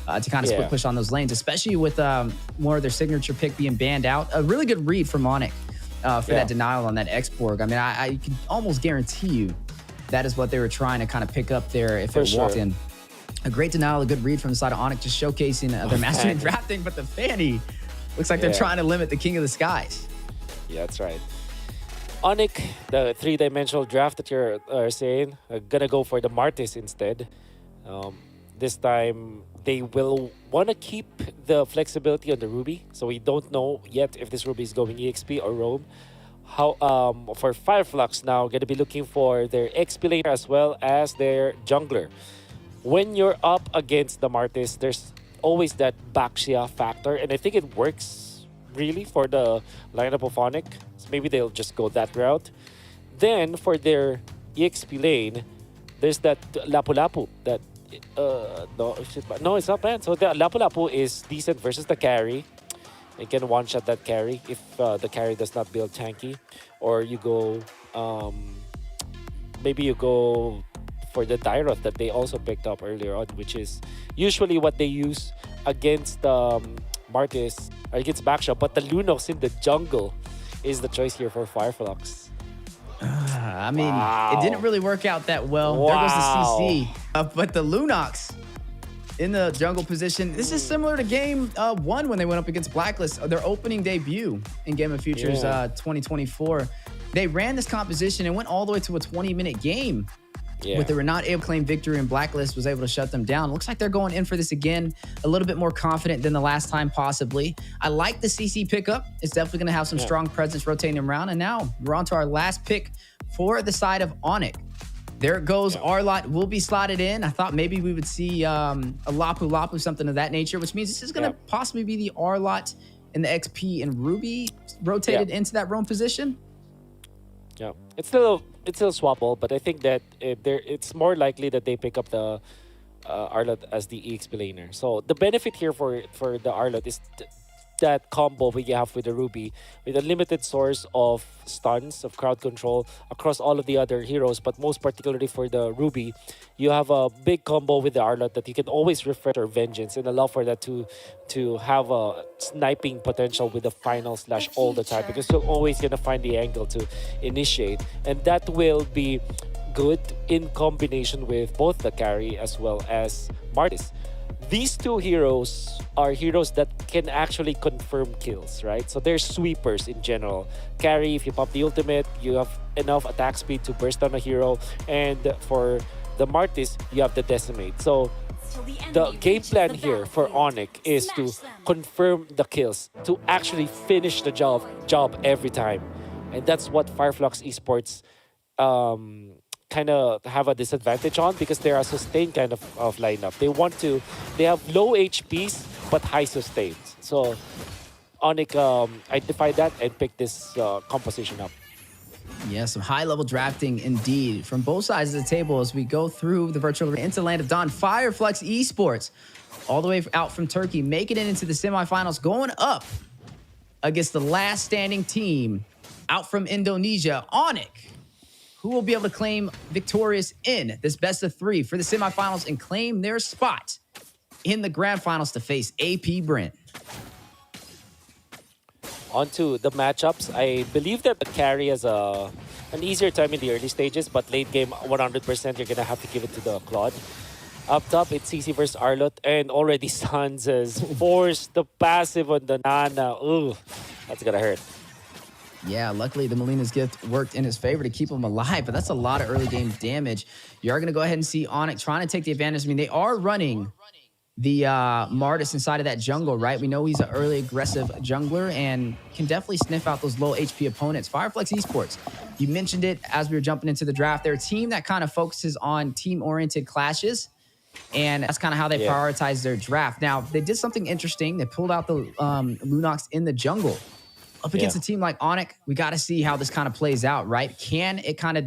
to kind of split push on those lanes, especially with more of their signature pick being banned out. A really good read from ONIC for that denial on that X-Borg. I mean, I can almost guarantee you that is what they were trying to kind of pick up there if it walked in. A great denial, a good read from the side of ONIC, just showcasing their mastery in drafting, but the Fanny looks like they're trying to limit the King of the Skies. Yeah, that's right. ONIC, the three-dimensional draft that you're saying, gonna go for the Martis instead. This time, they will want to keep the flexibility on the Ruby, so we don't know yet if this Ruby is going EXP or Roam. For Fireflux now, gonna be looking for their XP laner as well as their jungler. When you're up against the Martis, there's always that Baxia factor, and I think it works really for the lineup of ONIC. So maybe they'll just go that route. Then for their EXP lane, there's that Lapu-Lapu that no, it's not bad. So the Lapu-Lapu is decent versus the carry. You can one-shot that carry if the carry does not build tanky, or you go maybe you go for the Dyroth that they also picked up earlier on, which is usually what they use against Martis or against Baxia. But the Lunox in the jungle is the choice here for Fireflux. I mean, it didn't really work out that well. There goes the CC. But the Lunox in the jungle position. This is similar to game 1 when they went up against Blacklist, their opening debut in Game of Futures 2024. They ran this composition and went all the way to a 20-minute game. But they were not able to claim victory, and Blacklist was able to shut them down. Looks like they're going in for this again, a little bit more confident than the last time, possibly. I like the CC pickup. It's definitely going to have some strong presence rotating them around. And now we're on to our last pick for the side of ONIC. There it goes. Arlot will be slotted in. I thought maybe we would see a Lapu-Lapu, something of that nature, which means this is going to possibly be the Arlot and the XP and Ruby rotated into that roam position. Yeah, it's still swappable, but I think that it's more likely that they pick up the Arlot as the EXP laner. So the benefit here for the Arlot is that combo we have with the Ruby, with a limited source of stuns, of crowd control across all of the other heroes, but most particularly for the Ruby, you have a big combo with the Arlot that you can always refresh or Vengeance and allow for that to have a sniping potential with the final slash all the time, because you're always going to find the angle to initiate, and that will be good in combination with both the carry as well as Martis. These two heroes are heroes that can actually confirm kills, right? So they're sweepers in general. Carry, if you pop the ultimate, you have enough attack speed to burst on a hero. And for the Martis, you have the Decimate. So the game plan here for ONIC is to confirm the kills, to actually finish the job every time. And that's what Fireflux Esports kind of have a disadvantage on, because they're a sustained kind of lineup. They have low HPs but high sustains. So ONIC identified that and picked this composition up. Yeah, some high-level drafting indeed from both sides of the table as we go through the virtual into Land of Dawn. Fireflux Esports, all the way out from Turkey, making it into the semifinals, going up against the last standing team out from Indonesia, ONIC, who will be able to claim victorious in this best of 3 for the semifinals and claim their spot in the grand finals to face AP Brent. On to the matchups. I believe that the carry has an easier time in the early stages, but late game, 100%, you're going to have to give it to the Claude. Up top, it's CC versus Arlot, and already Sans has forced the passive on the Nana. Ooh, that's going to hurt. Yeah, luckily the Molina's gift worked in his favor to keep him alive, but that's a lot of early game damage. You are going to go ahead and see ONIC trying to take the advantage. I mean, they are running the Martis inside of that jungle, right? We know he's an early aggressive jungler and can definitely sniff out those low HP opponents. Fireflux Esports, you mentioned it as we were jumping into the draft. They're a team that kind of focuses on team-oriented clashes, and that's kind of how they prioritize their draft. Now, they did something interesting. They pulled out the Lunox in the jungle. Up against a team like ONIC, we got to see how this kind of plays out, right? Can it kind of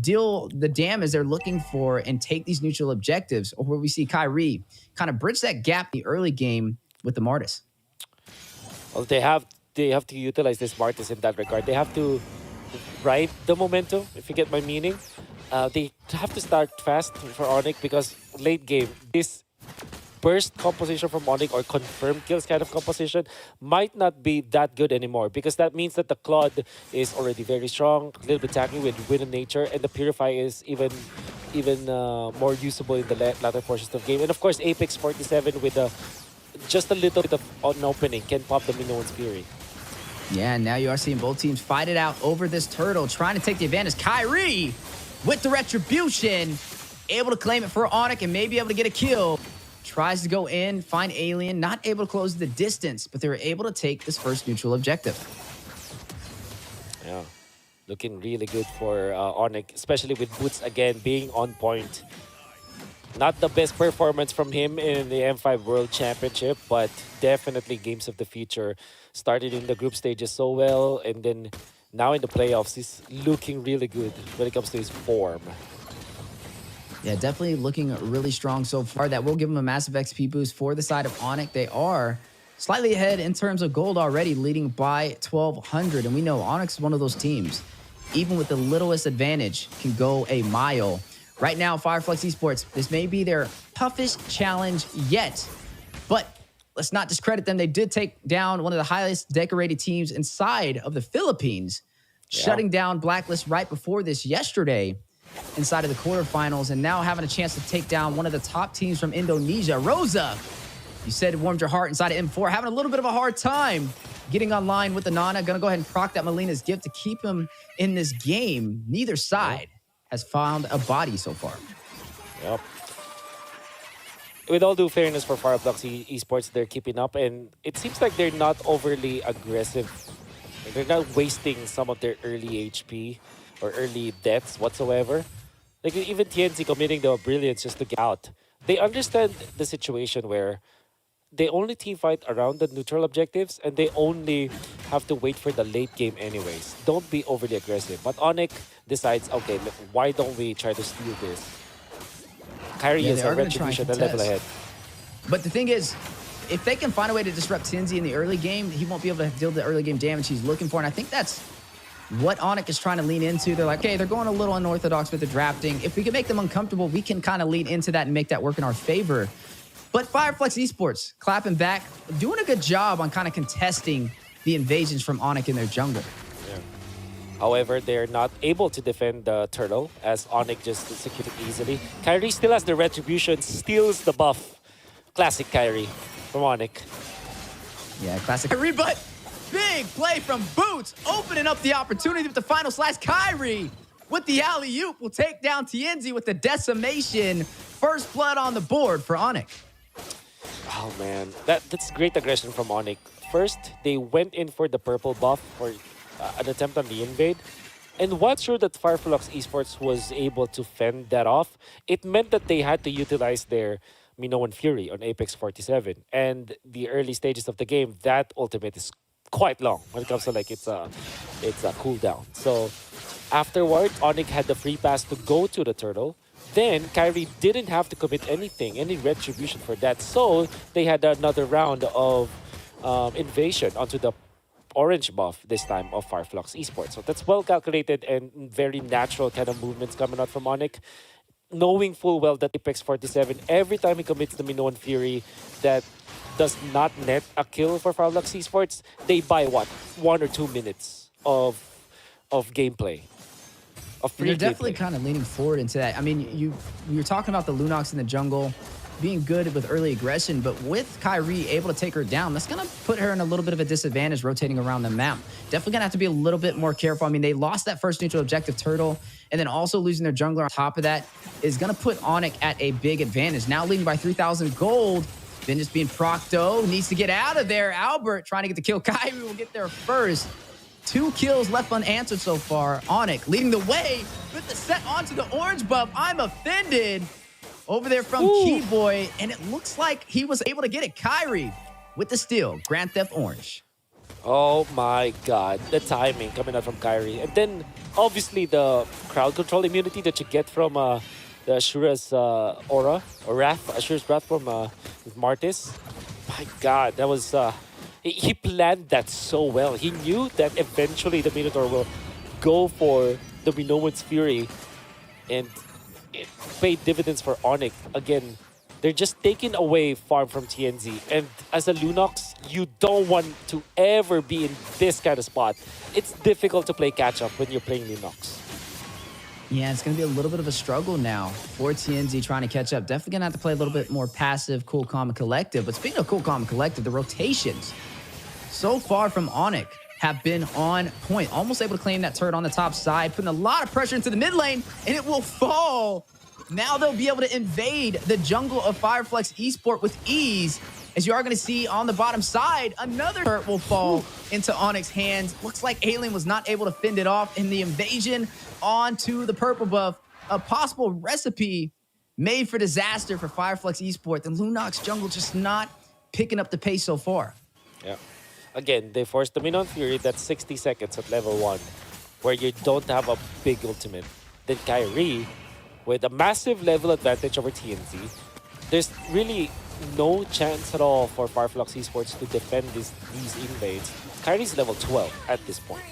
deal the damage they're looking for and take these neutral objectives? Or will we see Kyrie kind of bridge that gap in the early game with the Martis? Well, they have to utilize this Martis in that regard. They have to ride the momentum, if you get my meaning. They have to start fast for ONIC, because late game, this burst composition from ONIC or confirmed kills kind of composition might not be that good anymore, because that means that the Claude is already very strong, a little bit tanky with Wind of Nature, and the Purify is even more usable in the latter portions of the game. And of course, Apex 47 with just a little bit of an opening can pop the Minoan's Fury. Yeah, and now you are seeing both teams fight it out over this turtle, trying to take the advantage. Kyrie with the Retribution, able to claim it for ONIC and maybe able to get a kill. Tries to go in, find Alien, not able to close the distance, but they were able to take this first neutral objective. Yeah, looking really good for ONIC, especially with Boots again being on point. Not the best performance from him in the M5 World Championship, but definitely games of the future. Started in the group stages so well, and then now in the playoffs, he's looking really good when it comes to his form. Yeah, definitely looking really strong so far. That will give him a massive XP boost for the side of ONIC. They are slightly ahead in terms of gold already, leading by 1,200. And we know ONIC is one of those teams, even with the littlest advantage, can go a mile. Right now, Flux Esports, this may be their toughest challenge yet, but let's not discredit them. They did take down one of the highest decorated teams inside of the Philippines, shutting down Blacklist right before this yesterday inside of the quarterfinals, and now having a chance to take down one of the top teams from Indonesia. Rosa, you said it warmed your heart inside of M4, having a little bit of a hard time getting online with the Nana. Gonna go ahead and proc that Molina's gift to keep him in this game. Neither side has found a body so far. Yep. With all due fairness for Flux Esports, they're keeping up, and it seems like they're not overly aggressive. They're not wasting some of their early HP or early deaths whatsoever. Like even TNC committing the brilliance just to get out. They understand the situation where they only team fight around the neutral objectives, and they only have to wait for the late game anyways. Don't be overly aggressive. But ONIC decides, okay, look, why don't we try to steal this? Kyrie is a Retribution a level ahead. But the thing is, if they can find a way to disrupt Tinzy in the early game, he won't be able to deal the early game damage he's looking for. And I think that's what ONIC is trying to lean into. They're like, okay, they're going a little unorthodox with the drafting. If we can make them uncomfortable, we can kind of lean into that and make that work in our favor. But Flux Esports, clapping back, doing a good job on kind of contesting the invasions from ONIC in their jungle. Yeah. However, they're not able to defend the turtle, as ONIC just executed easily. Kyrie still has the Retribution, steals the buff. Classic Kyrie from ONIC. Yeah, classic Kyrie, but big play from Boots, opening up the opportunity with the final slash. Kyrie with the alley-oop will take down TNZ with the decimation. First blood on the board for ONIC. Oh man, that's great aggression from ONIC. First, they went in for the purple buff for an attempt on the invade. And once sure that Flux Esports was able to fend that off, it meant that they had to utilize their Minoan Fury on Apex 47. And the early stages of the game, that ultimate is quite long when it comes to like it's a cooldown. So afterward, ONIC had the free pass to go to the turtle. Then Kyrie didn't have to commit any retribution for that. So they had another round of invasion onto the orange buff this time of Flux Esports. So that's well calculated and very natural kind of movements coming out from ONIC. Knowing full well that Apex 47, every time he commits the Minoan Fury that does not net a kill for Flux Esports, they buy what? 1 or 2 minutes of gameplay. They're definitely kind of leaning forward into that. I mean, you're talking about the Lunox in the jungle being good with early aggression, but with Kyrie able to take her down, that's going to put her in a little bit of a disadvantage rotating around the map. Definitely going to have to be a little bit more careful. I mean, they lost that first neutral objective turtle, and then also losing their jungler on top of that is going to put ONIC at a big advantage. Now leading by 3,000 gold. Then just being Procto needs to get out of there. Albert trying to get the kill. Kyrie will get there first. 2 kills left unanswered so far. ONIC leading the way with the set onto the orange buff. I'm offended over there from Keyboy, and it looks like he was able to get it. Kyrie with the steal. Grand Theft Orange. Oh my god, the timing coming out from Kyrie. And then obviously the crowd control immunity that you get from the Ashura's aura, or Wrath, Ashura's Wrath from Martis. My god, that was... He planned that so well. He knew that eventually the Minotaur will go for the Minoan's Fury, and it paid dividends for ONIC. Again, They're just taking away farm from TNZ. And as a Lunox, you don't want to ever be in this kind of spot. It's difficult to play catch-up when you're playing Lunox. Yeah, it's going to be a little bit of a struggle now for TNZ trying to catch up. Definitely going to have to play a little bit more passive, cool, calm, and collective. But speaking of cool, calm, and collective, the rotations so far from ONIC have been on point. Almost able to claim that turret on the top side, putting a lot of pressure into the mid lane, and it will fall. Now they'll be able to invade the jungle of Flux Esports with ease. As you are going to see on the bottom side, another turret will fall into ONIC's hands. Looks like Alien was not able to fend it off in the invasion onto the purple buff. A possible recipe made for disaster for Flux Esports. The Lunox jungle just not picking up the pace so far. Yeah. Again, they forced the Minon Fury. That's 60 seconds at level 1, where you don't have a big ultimate. Then Kyrie, with a massive level advantage over TNZ, there's really no chance at all for Flux Esports to defend these invades. Kyrie's level 12 at this point.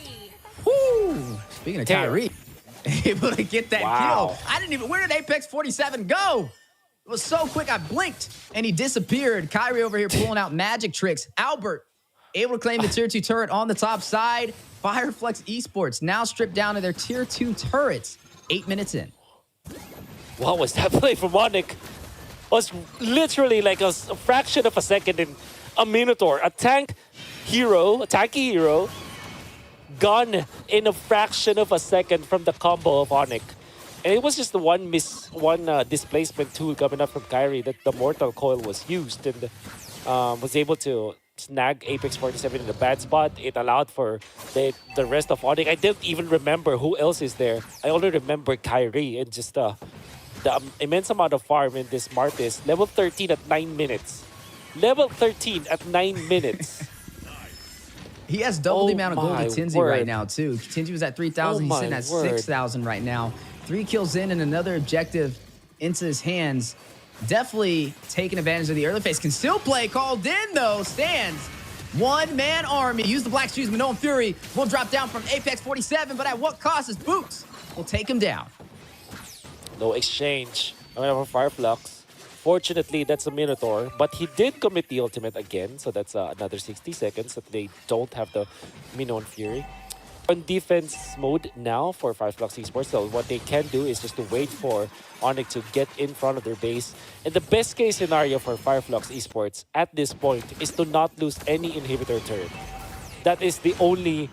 Woo! Speaking of Kyrie, able to get that kill. I didn't even, where did Apex 47 go? It was so quick, I blinked, and he disappeared. Kyrie over here pulling out magic tricks. Albert, able to claim the tier 2 turret on the top side. Flux Esports now stripped down to their tier 2 turrets. 8 minutes in. What was that play from ONIC? Was literally like a fraction of a second in a Minotaur. A tanky hero, gone in a fraction of a second from the combo of ONIC. And it was just the one displacement tool coming up from Kyrie that the Mortal Coil was used and was able to snag Apex 47 in a bad spot. It allowed for the rest of ONIC. I didn't even remember who else is there. I only remember Kyrie and just the immense amount of farm in this Martis. Level 13 at 9 minutes. Level 13 at 9 minutes. He has double the amount of gold at Tinzy right now, too. Tinzy was at 3,000. He's sitting at 6,000 right now. 3 kills in and another objective into his hands. Definitely taking advantage of the early phase. Can still play. Called in, though. Stands. One-man army. Use the Black Shoes. Minoan Fury will drop down from Apex 47, but at what cost? His boots will take him down. No exchange. I mean, for Flux. Fortunately, that's a Minotaur, but he did commit the ultimate again, so that's another 60 seconds that they don't have the Minoan Fury. On defense mode now for Flux Esports, so what they can do is just to wait for ONIC to get in front of their base. And the best case scenario for Flux Esports at this point is to not lose any inhibitor turret. That is the only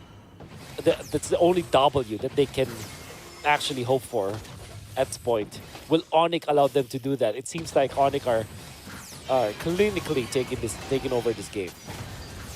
W that they can actually hope for at this point. Will ONIC allow them to do that? It seems like ONIC are clinically taking over this game.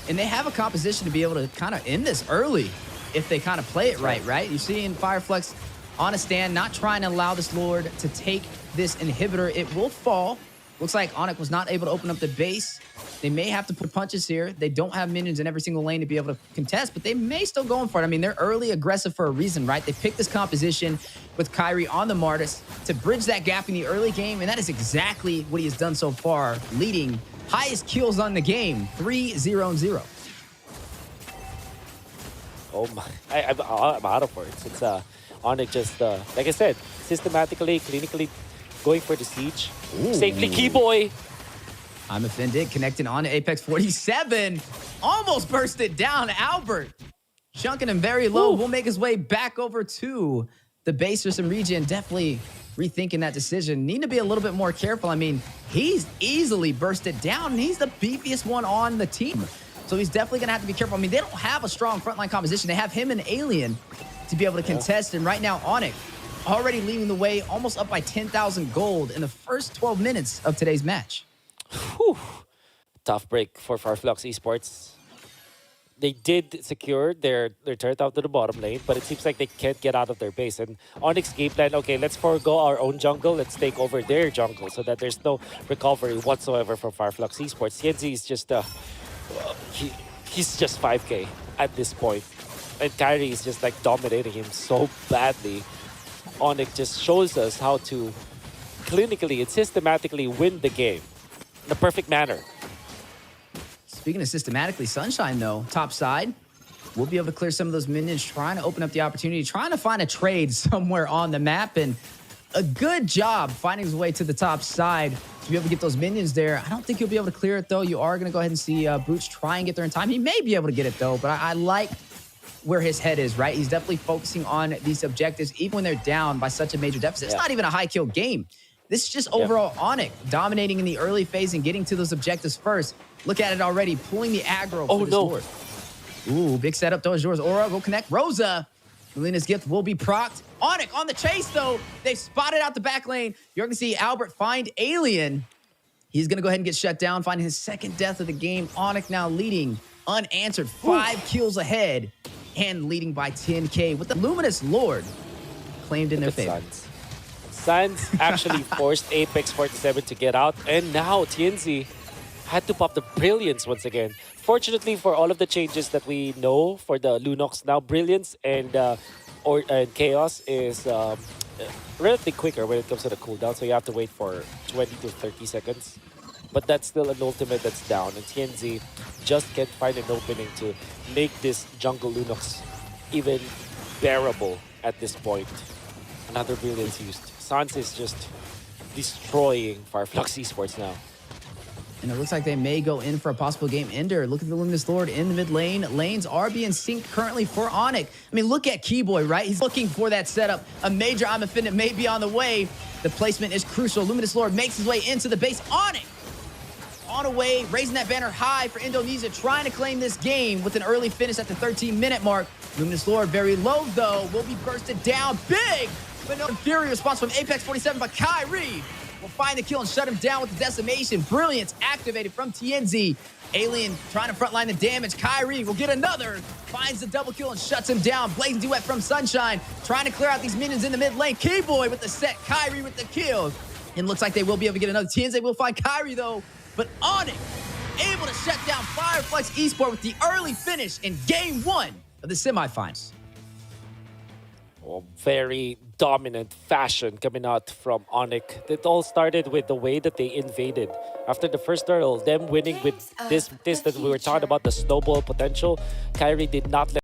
And they have a composition to be able to kind of end this early if they kind of play it right? You're seeing Flux on a stand, not trying to allow this Lord to take this inhibitor. It will fall. Looks like ONIC was not able to open up the base. They may have to put punches here. They don't have minions in every single lane to be able to contest, but they may still go in for it. I mean, they're early aggressive for a reason, right? They picked this composition with Kyrie on the Martis to bridge that gap in the early game, and that is exactly what he has done so far, leading highest kills on the game, 3-0-0. Oh my, I'm out of words. It's ONIC just, like I said, systematically, clinically going for the siege. Ooh. Safely, Keyboy. I'm offended, connecting on to Apex 47. Almost bursted down, Albert. Chunking him very low. Will make his way back over to the base for some regen. Definitely rethinking that decision. Need to be a little bit more careful. I mean, he's easily bursted down, and he's the beefiest one on the team. So he's definitely going to have to be careful. I mean, they don't have a strong frontline composition. They have him and Alien to be able to contest. And right now, ONIC already leading the way, almost up by 10,000 gold in the first 12 minutes of today's match. Whew. Tough break for Flux Esports. They did secure their turret out to the bottom lane, but it seems like they can't get out of their base. And ONIC's game plan, okay, let's forego our own jungle. Let's take over their jungle so that there's no recovery whatsoever from Flux Esports. TNZ is just, he's just 5K at this point. And Kyrie is just like dominating him so badly. ONIC just shows us how to clinically and systematically win the game in a perfect manner. Speaking of systematically, Sunshine, though, top side, we'll be able to clear some of those minions, trying to open up the opportunity, trying to find a trade somewhere on the map. And a good job finding his way to the top side to be able to get those minions there. I don't think he'll be able to clear it, though. You are going to go ahead and see Boots try and get there in time. He may be able to get it, though, but I like where his head is, right? He's definitely focusing on these objectives, even when they're down by such a major deficit. It's not even a high kill game. This is just overall ONIC dominating in the early phase and getting to those objectives first. Look at it already, pulling the aggro. Oh, no. Lord. Ooh, big setup, though, is yours. Aura, go connect. Rosa. Melina's gift will be procced. ONIC on the chase, though. They've spotted out the back lane. You're going to see Albert find Alien. He's going to go ahead and get shut down, finding his second death of the game. ONIC now leading, unanswered, 5 kills ahead, and leading by 10K with the Luminous Lord claimed in their favor. Suns actually forced Apex 47 to get out, and now TNZ had to pop the Brilliance once again. Fortunately for all of the changes that we know for the Lunox, now Brilliance and Chaos is relatively quicker when it comes to the cooldown, so you have to wait for 20 to 30 seconds. But that's still an ultimate that's down, and TNZ just can't find an opening to make this jungle Lunox even bearable at this point. Another Brilliance used. Sans is just destroying Flux Esports now. And it looks like they may go in for a possible game ender. Look at the Luminous Lord in the mid lane. Lanes are being synced currently for ONIC. I mean, look at Keyboy, right? He's looking for that setup. A major I'm Infinite may be on the way. The placement is crucial. Luminous Lord makes his way into the base. ONIC on a way, raising that banner high for Indonesia, trying to claim this game with an early finish at the 13-minute mark. Luminous Lord very low, though, will be bursted down big, but no inferior response from Apex 47, but Kyrie will find the kill and shut him down with the decimation. Brilliance activated from TNZ. Alien trying to frontline the damage. Kyrie will get another. Finds the double kill and shuts him down. Blazing Duet from Sunshine. Trying to clear out these minions in the mid lane. Keyboy with the set. Kyrie with the kill. And looks like they will be able to get another. TNZ will find Kyrie, though. But ONIC able to shut down Flux Esports with the early finish in Game 1 of the semifinals. Very dominant fashion coming out from ONIC. It all started with the way that they invaded. After the first turtle, them winning with this that we were talking about, the snowball potential, Kyrie did not let